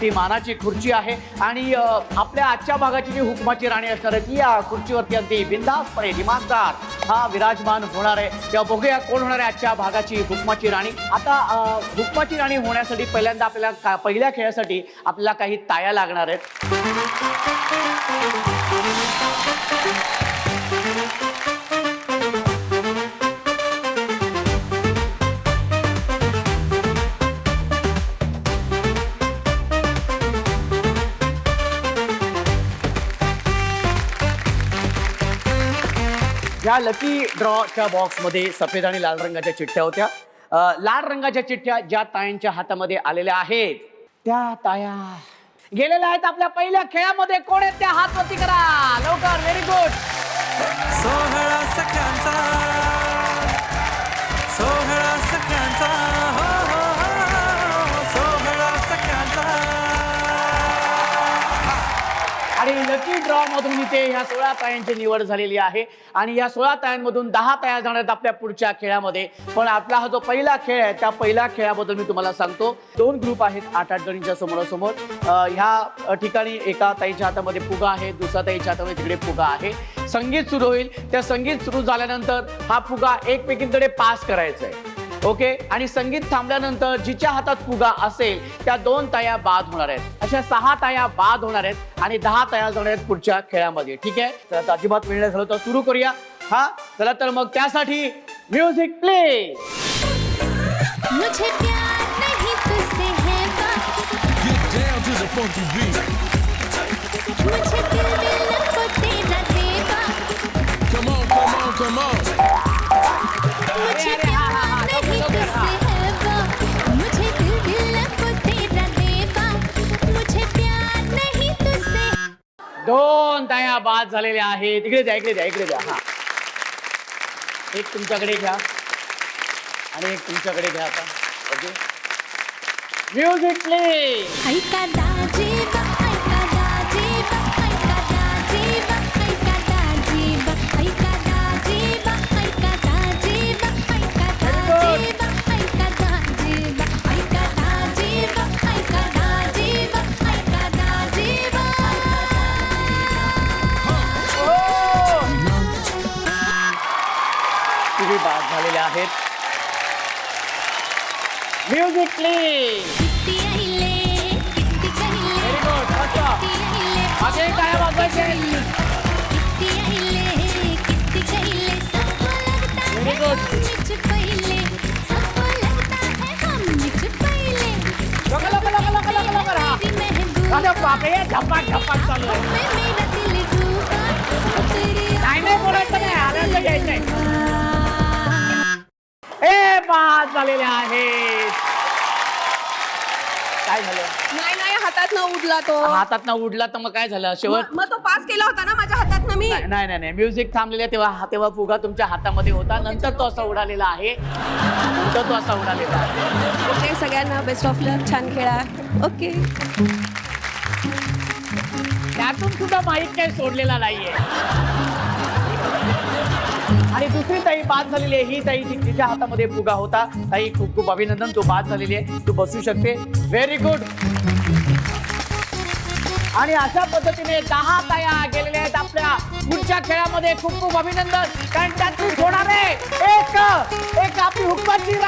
ती मानाची खुर्ची आहे आणि आपल्या आजच्या भागाची जी हुकमाची राणी असणार आहे ती या खुर्चीवरती अगदी बिनधास्तपणे इमानदार हा विराजमान होणार आहे. तेव्हा बघूया कोण होणार आहे आजच्या भागाची हुकमाची राणी. आता हुकमाची राणी होण्यासाठी पहिल्यांदा आपल्याला पहिल्या खेळासाठी आपल्याला काही ताया लागणार आहेत. या लकी ड्रॉच्या बॉक्समध्ये सफेद आणि लाल रंगाच्या चिठ्ठ्या होत्या. लाल रंगाच्या चिठ्ठ्या ज्या तायांच्या हातामध्ये आलेल्या आहेत त्या ताया गेलेल्या आहेत आपल्या पहिल्या खेळामध्ये. कोण आहेत त्या हातवरती करा लवकर. Very good. सोहळा सख्यांचा, सोहळा सख्यांचा, हो हो हो, सोहळा सख्यांचा. आणि लकी ड्रॉ मधून इथे ह्या 16 तायांची निवड झालेली आहे आणि या 16 तायांमधून 10 ताया जाणार आहेत आपल्या पुढच्या खेळामध्ये. पण आपला हा जो पहिला खेळ आहे त्या पहिल्या खेळाबद्दल मी तुम्हाला सांगतो. 2 ग्रुप आहेत 8-8 जणींच्या समोरासमोर. ह्या ठिकाणी एका ताईच्या हातामध्ये फुगा आहे, दुसऱ्या ताईच्या हातामध्ये तिकडे फुगा आहे. संगीत सुरू होईल. त्या संगीत सुरू झाल्यानंतर हा फुगा एकमेकींकडे पास करायचा आहे. ओके. आणि संगीत थांबल्यानंतर जिच्या हातात फुगा असेल त्या 2 ताया बाद होणार आहेत. अशा 6 ताया बाद होणार आहेत आणि 10 ताया जाणार आहेत पुढच्या खेळामध्ये. ठीक आहे. तर आता अजिबात वेळ झालं तर सुरू करूया. हा चला तर मग त्यासाठी म्युझिक प्ले. मुझे प्यार नहीं तुझसे है बात, Get down to the funky beat. मुझे दिल को तेरा देवा, Come on, come on, come on. मुझे प्यार नहीं तुझसे है बात, मुझे दिल को तेरा देवा, मुझे प्यार नहीं तुझसे. 2 ताया बाद झालेल्या आहेत. इकडे द्या इकडे द्या इकडे द्या. हा एक तुमच्याकडे घ्या आणि एक तुमच्याकडे घ्या. आता ओके. Music play. ऐका दाजीबा, ऐका दाजीबा, ऐका दाजीबा, ऐका दाजीबा, ऐका दाजीबा, ऐका दाजीबा, ऐका दाजीबा, ऐका दाजीबा, ऐका दाजीबा, ऐका दाजीबा, ऐका दाजीबा. तुम्ही बाद झालेल्या आहेत. Music play. किती आहिले, किती कहिले, व्हेरी गुड. अच्छा किती आहिले, आगे काय वाजवायचे. किती आहिले, किती कहिले, सबको लगता है Very good. हम मुझ पहिले, सबको लगता है हम मुझ पहिले. लवकर लवकर लवकर लवकर लवकर लवकर. हा तेरी महबूबा अरे बापरे झपाट झपाट चालू आहे. में मेरा दिल डूबा, तेरी नाही बोलायचं नाही. आल्याचं घ्यायचंय. ए बाद झालेले आहेत. काय झालं. नाही नाही हातात न उडला तो. हातात ना उडला तर मग काय झालं शेवट. मग तो पास केला होता ना माझ्या हातात मी. नाही नाही नाही म्युझिक थांबलेला तेव्हा फुगा तुमच्या हातामध्ये होता. नंतर तो असा उडालेला आहे. नंतर तो असा उडालेला आहे. ओके सगळ्यांना बेस्ट ऑफ लक. छान खेळा. ओके. त्यातून सुद्धा माहीत काही सोडलेला नाहीये. आणि दुसरी ताई बाद झालेली आहे. ही ताई तिच्या हातामध्ये फुगा होता. ताई खूप खूप अभिनंदन. तू बाद झालेली आहे. तू बसू शकते. Very good. आणि अशा पद्धतीने 10 ताया गेलेल्या आहेत आपल्या पुढच्या खेळामध्ये. खूप खूप अभिनंदन. कारण त्यातून होणार आहे एक आपली हुकमाची